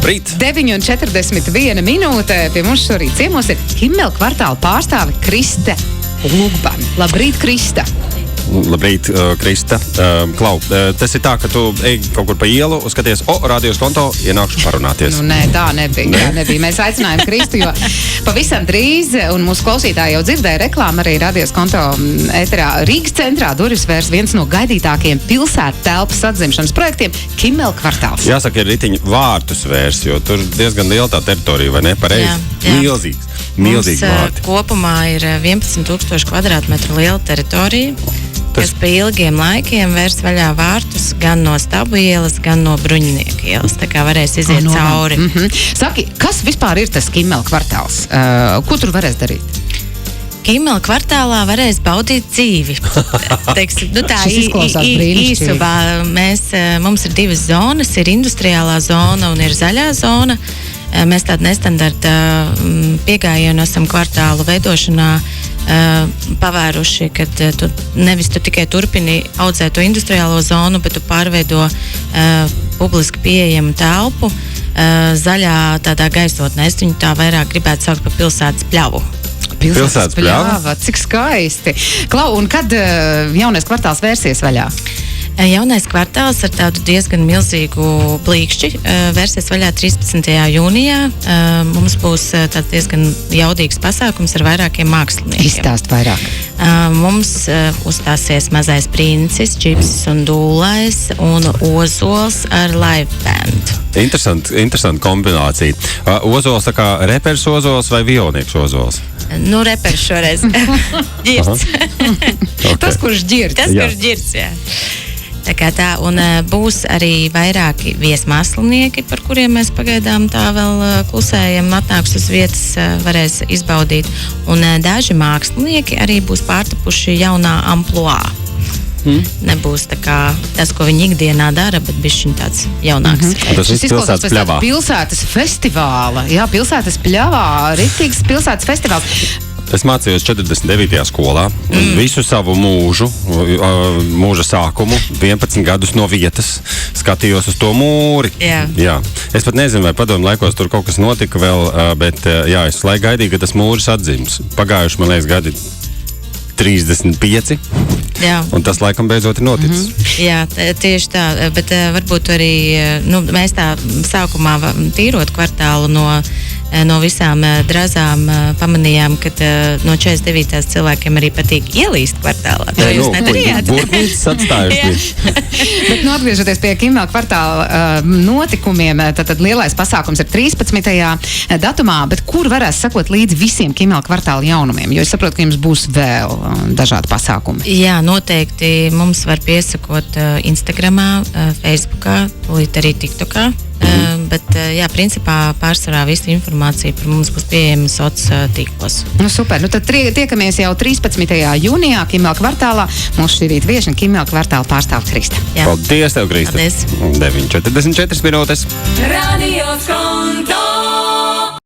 Labrīt! 9:41 minūte. Pie mums šorīt ciemos ir Kimmela kvartāla pārstāve Kriste Lugban. Labrīt, Krista! Labrīt, Krista. Klau, tas ir tā, ka tu ej kaut kur pa ielu, skaties, radios konto, ienākšu parunāties. Nu, nē, tā nebija. Mēs aicinājām Kristu, jo pavisam drīz, un mūsu klausītāji jau dzirdēja reklāmu arī radios konto ēterā Rīgas centrā durvis vērs viens no gaidītākajiem pilsētu telpas atzimšanas projektiem – Kimmela kvartāls. Jāsaka, ir ritiņi vārtus vērs, jo tur diezgan liela tā teritorija, vai ne? Pareizi? Milzīgs. Milzīgi vārti. Kopumā ir 11,000 kvadrātmetru liela teritorija, kas pie ilgiem laikiem vērs vaļā vārtus gan no Stabu ielas, gan no Bruņinieku ielas. Tā kā varēs iziet cauri. Saki, kas vispār ir tas Kimmela kvartāls? Ko tur varēs darīt? Kimmela kvartālā varēs baudīt dzīvi. Teiksim, tā īsumā mums ir divas zonas, ir industriālā zona un ir zaļā zona. Mēs tādu nestandarta piegājienu esam kvartālu veidošanā pavēruši, ka tu tikai turpini audzēt to industriālo zonu, bet tu pārveido publiski pieejamu telpu zaļā tādā gaisotnē. Es viņu tā vairāk gribētu saukt par pilsētas pļavu. Pilsētas pļava? Cik skaisti. Klau, un kad jaunais kvartāls vērsies vaļā? Jaunais kvartāls ar tādu diezgan milzīgu blīkšķi vērsies vaļā 13. jūnijā. Mums būs tāds diezgan jaudīgs pasākums ar vairākiem māksliniekiem. Izstāst vairāk. Mums uzstāsies Mazais princis, Ģipsis un Dūlais un Ozols ar live band. Interesanti kombinācija. Ozols tā kā reperis Ozols vai violnieks Ozols? Nu, reperis šoreiz. Ģirts. Okay. Tas, kurš ģirts. Kurš ģirts, jā. Tā kā tā, un būs arī vairāki viesmākslinieki, par kuriem mēs pagaidām tā vēl klusējam, atnāks uz vietas, varēs izbaudīt. Un daži mākslinieki arī būs pārtapuši jaunā ampluā. Nebūs tā kā tas, ko viņi ikdienā dara, bet bišķiņ tāds jaunāks. Tas viss pilsētas pļavā. Pilsētas festivāla. Jā, pilsētas pļavā. Ritīgs pilsētas festivāls. Es mācījos 49. skolā un visu savu mūža sākumu, 11 gadus no vietas, skatījos uz to mūri. Jā. Es pat nezinu, vai padomu laikos tur kaut kas notika vēl, bet es laiku gaidīju, ka tas mūris atdzims. Pagājuši, man liekas, gadi 35, un tas laikam beidzot ir noticis. Jā, tieši tā, bet varbūt arī mēs tā sākumā tīrot kvartālu no visām drazām pamanījām, ka no 49. cilvēkiem arī patīk ielīst kvartālā. To jūs nedarījāt? Burtnīcas atstājuši. Bet atgriežoties pie Kimmela kvartāla notikumiem, tad lielais pasākums ir 13. datumā, bet kur varēs sekot līdzi visiem Kimmela kvartāla jaunumiem? Jo es saprotu, ka jums būs vēl dažādi pasākumi. Jā, noteikti mums var piesakot Instagramā, Facebookā, tūlīt arī TikTokā. Bet, principā pārsvarā visa informācija par mums būs pieejama sociālos tīklos. Super. Tad tiekamies jau 13. jūnijā Kimmela kvartālā. Mūsu šī rīta viešņa Kimmela kvartāla pārstāve Krista. Paldies tev, Krista. Paldies. 9:44 minūtes. Radio Konto.